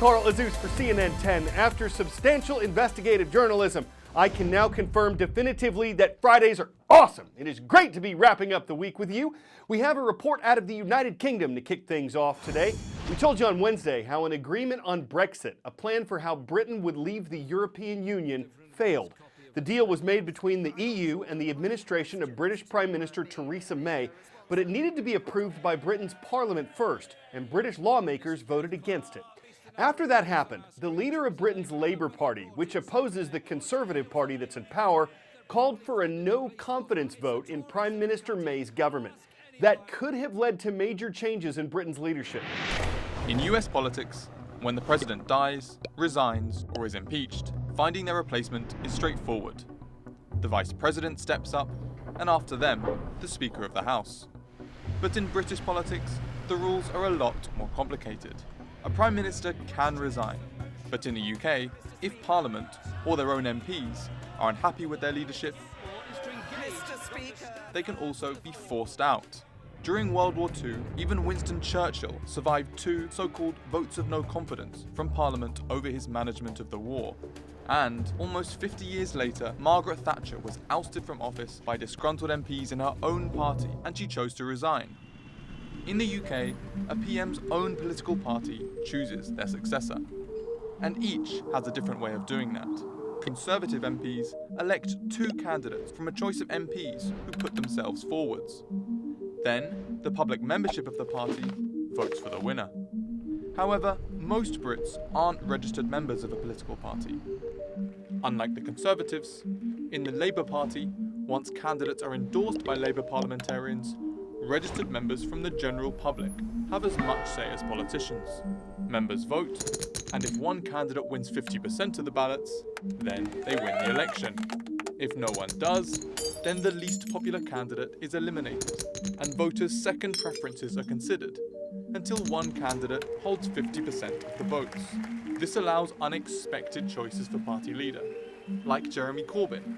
Carl Azuz for CNN 10. After substantial investigative journalism, I can now confirm definitively that Fridays are awesome. It is great to be wrapping up the week with you. We have a report out of the United Kingdom to kick things off today. We told you on Wednesday how an agreement on Brexit, a plan for how Britain would leave the European Union, failed. The deal was made between the EU and the administration of British Prime Minister Theresa May, but it needed to be approved by Britain's Parliament first, and British lawmakers voted against it. After that happened, the leader of Britain's Labour Party, which opposes the Conservative Party that's in power, called for a no-confidence vote in Prime Minister May's government. That could have led to major changes in Britain's leadership. In US politics, when the president dies, resigns, or is impeached, finding their replacement is straightforward. The vice president steps up, and after them, the Speaker of the House. But in British politics, the rules are a lot more complicated. A Prime Minister can resign, but in the UK, if Parliament or their own MPs are unhappy with their leadership, they can also be forced out. During World War II, even Winston Churchill survived 2 so-called votes of no confidence from Parliament over his management of the war. And almost 50 years later, Margaret Thatcher was ousted from office by disgruntled MPs in her own party, and she chose to resign. In the UK, a PM's own political party chooses their successor, and each has a different way of doing that. Conservative MPs elect 2 candidates from a choice of MPs who put themselves forwards. Then, the public membership of the party votes for the winner. However, most Brits aren't registered members of a political party. Unlike the Conservatives, in the Labour Party, once candidates are endorsed by Labour parliamentarians, registered members from the general public have as much say as politicians. Members vote, and if one candidate wins 50% of the ballots, then they win the election. If no one does, then the least popular candidate is eliminated, and voters' second preferences are considered, until one candidate holds 50% of the votes. This allows unexpected choices for party leader, like Jeremy Corbyn,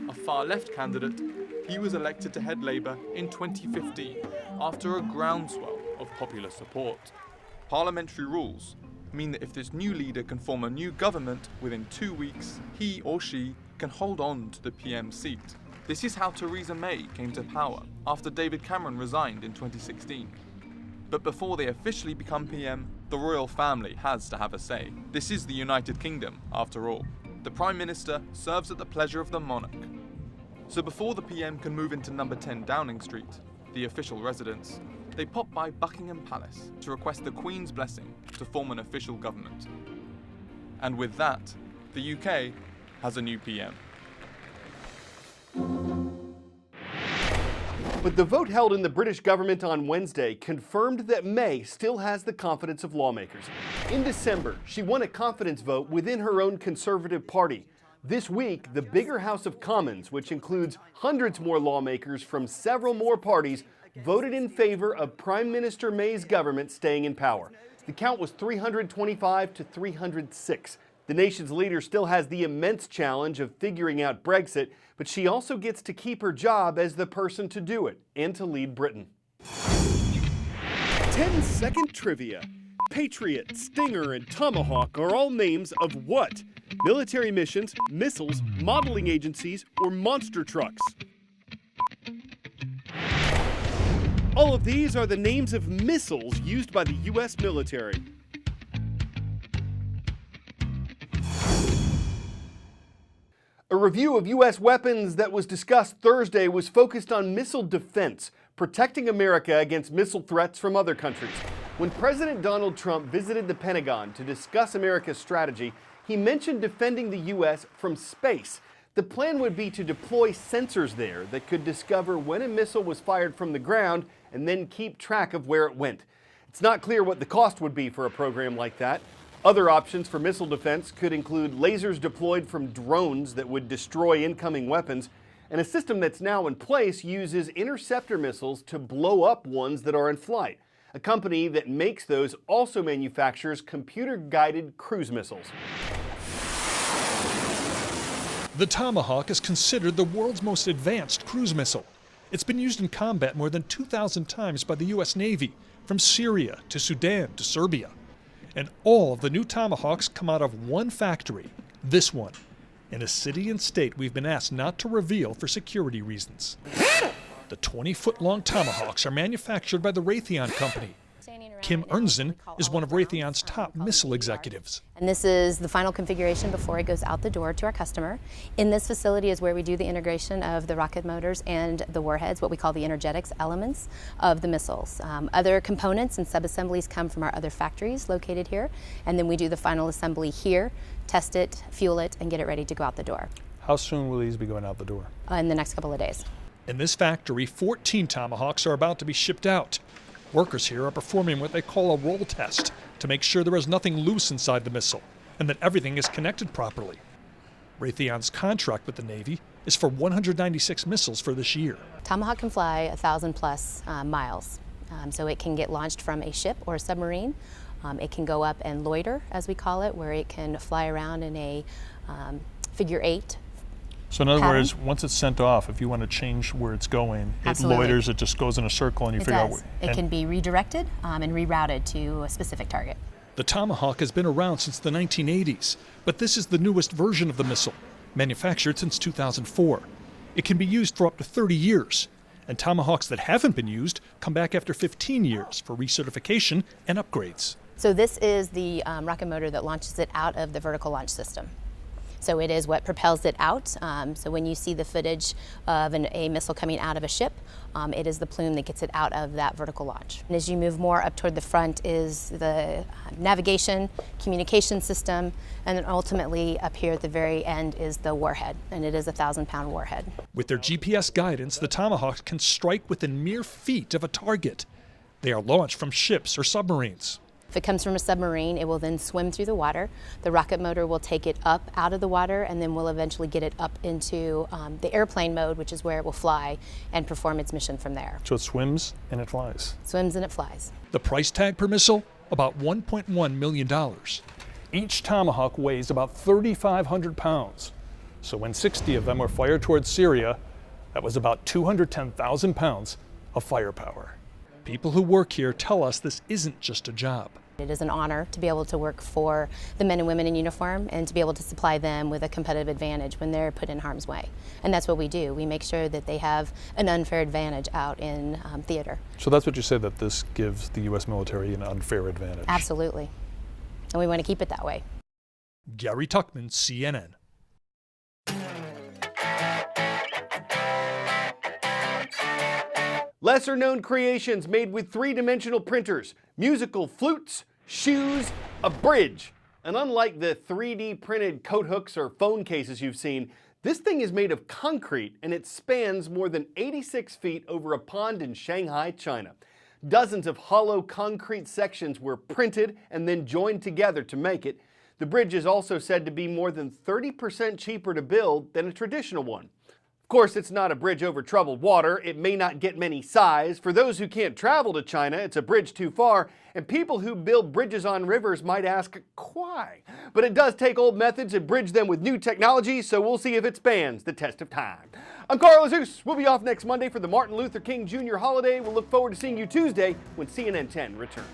a far-left candidate. He was elected to head Labour in 2015 after a groundswell of popular support. Parliamentary rules mean that if this new leader can form a new government within 2 weeks, he or she can hold on to the PM seat. This is how Theresa May came to power after David Cameron resigned in 2016. But before they officially become PM, the royal family has to have a say. This is the United Kingdom, after all. The Prime Minister serves at the pleasure of the monarch. So before the PM can move into number 10 Downing Street, the official residence, they pop by Buckingham Palace to request the Queen's blessing to form an official government. And with that, the UK has a new PM. But the vote held in the British government on Wednesday confirmed that May still has the confidence of lawmakers. In December, she won a confidence vote within her own Conservative Party. This week, the bigger House of Commons, which includes hundreds more lawmakers from several more parties, voted in favor of Prime Minister May's government staying in power. The count was 325 to 306. The nation's leader still has the immense challenge of figuring out Brexit, but she also gets to keep her job as the person to do it and to lead Britain. 10-second trivia. Patriot, Stinger, and Tomahawk are all names of what? Military missions, missiles, modeling agencies, or monster trucks? All of these are the names of missiles used by the U.S. military. A review of U.S. weapons that was discussed Thursday was focused on missile defense, protecting America against missile threats from other countries. When President Donald Trump visited the Pentagon to discuss America's strategy, he mentioned defending the U.S. from space. The plan would be to deploy sensors there that could discover when a missile was fired from the ground and then keep track of where it went. It's not clear what the cost would be for a program like that. Other options for missile defense could include lasers deployed from drones that would destroy incoming weapons, and a system that's now in place uses interceptor missiles to blow up ones that are in flight. A company that makes those also manufactures computer-guided cruise missiles. The Tomahawk is considered the world's most advanced cruise missile. It's been used in combat more than 2,000 times by the U.S. Navy, from Syria to Sudan to Serbia. And all of the new Tomahawks come out of one factory, this one, in a city and state we've been asked not to reveal for security reasons. The 20-foot-long Tomahawks are manufactured by the Raytheon Company. Kim Ernzen is one of Raytheon's top missile executives. And this is the final configuration before it goes out the door to our customer. In this facility is where we do the integration of the rocket motors and the warheads, what we call the energetics elements of the missiles. Other components and subassemblies come from our other factories located here, and then we do the final assembly here, test it, fuel it, and get it ready to go out the door. How soon will these be going out the door? In the next couple of days. In this factory, 14 Tomahawks are about to be shipped out. Workers here are performing what they call a roll test to make sure there is nothing loose inside the missile and that everything is connected properly. Raytheon's contract with the Navy is for 196 missiles for this year. Tomahawk can fly 1,000+ miles, so it can get launched from a ship or a submarine. It can go up and loiter, as we call it, where it can fly around in a figure 8. So in other pattern. words, once it's sent off, if you want to change where it's going, Absolutely. it loiters, it just goes in a circle and you It figure does. out. It can be redirected and rerouted to a specific target. The Tomahawk has been around since the 1980s, but this is the newest version of the missile, manufactured since 2004. It can be used for up to 30 years, and Tomahawks that haven't been used come back after 15 years for recertification and upgrades. So this is the rocket motor that launches it out of the vertical launch system. So it is what propels it out. So when you see the footage of a missile coming out of a ship, it is the plume that gets it out of that vertical launch. And as you move more up toward the front is the navigation, communication system, and then ultimately up here at the very end is the warhead, and it is a 1,000-pound warhead. With their GPS guidance, the Tomahawks can strike within mere feet of a target. They are launched from ships or submarines. If it comes from a submarine, it will then swim through the water. The rocket motor will take it up out of the water, and then we'll eventually get it up into the airplane mode, which is where it will fly and perform its mission from there. So it swims and it flies. Swims and it flies. The price tag per missile, about $1.1 million. Each Tomahawk weighs about 3,500 pounds. So when 60 of them were fired towards Syria, that was about 210,000 pounds of firepower. People who work here tell us this isn't just a job. It is an honor to be able to work for the men and women in uniform and to be able to supply them with a competitive advantage when they're put in harm's way. And that's what we do. We make sure that they have an unfair advantage out in theater. So that's what you said, that this gives the U.S. military an unfair advantage. Absolutely. And we want to keep it that way. Gary Tuchman, CNN. Lesser-known creations made with three-dimensional printers, musical flutes, shoes, a bridge. And unlike the 3D printed coat hooks or phone cases you've seen, this thing is made of concrete and it spans more than 86 feet over a pond in Shanghai, China. Dozens of hollow concrete sections were printed and then joined together to make it. The bridge is also said to be more than 30% cheaper to build than a traditional one. Of course, it's not a bridge over troubled water. It may not get many sighs. For those who can't travel to China, it's a bridge too far. And people who build bridges on rivers might ask, why? But it does take old methods and bridge them with new technology, so we'll see if it stands the test of time. I'm Carl Azuz. We'll be off next Monday for the Martin Luther King Jr. holiday. We'll look forward to seeing you Tuesday when CNN 10 returns.